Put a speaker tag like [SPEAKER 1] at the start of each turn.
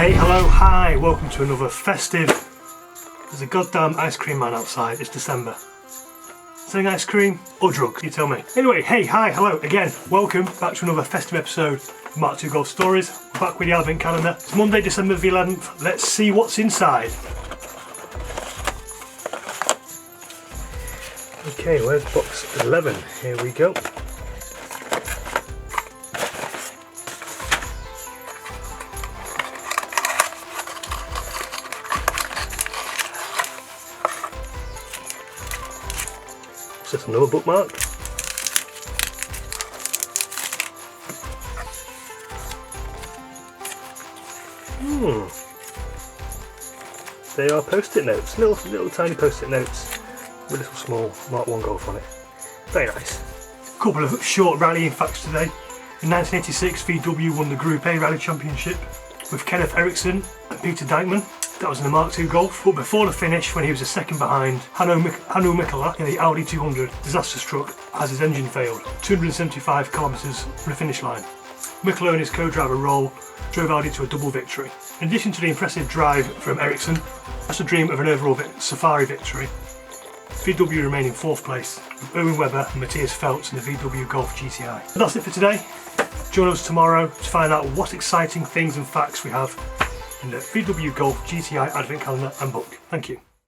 [SPEAKER 1] Hey, hello, hi, welcome to another festive. There's a goddamn ice cream man outside. It's December. Saying ice cream or drugs? You tell me. Anyway, hey, hi, hello again. Welcome back to another festive episode of MK2 Golf Stories. We're back with the advent calendar. It's Monday, December the 11th. Let's see what's inside. Okay, where's box 11? Here we go. Just another bookmark. They are post-it notes, little tiny post-it notes with a little small Mark 1 Golf on it. Very nice. A couple of short rallying facts today. In 1986, VW won the Group A Rally Championship with Kenneth Eriksson and Peter Dijkman. That was in the Mark II Golf, but before the finish, when he was a second behind, Hanno Mikkola in the Audi 200 disaster struck as his engine failed, 275 kilometres from the finish line. Mikkola and his co-driver Roll drove Audi to a double victory. In addition to the impressive drive from Eriksson, that's a dream of an overall Safari victory. VW remain in 4th place, with Erwin Webber and Matthias Phelps in the VW Golf GTI. But that's it for today. Join us tomorrow to find out what exciting things and facts we have in the VW Golf GTI Advent Calendar and book. Thank you.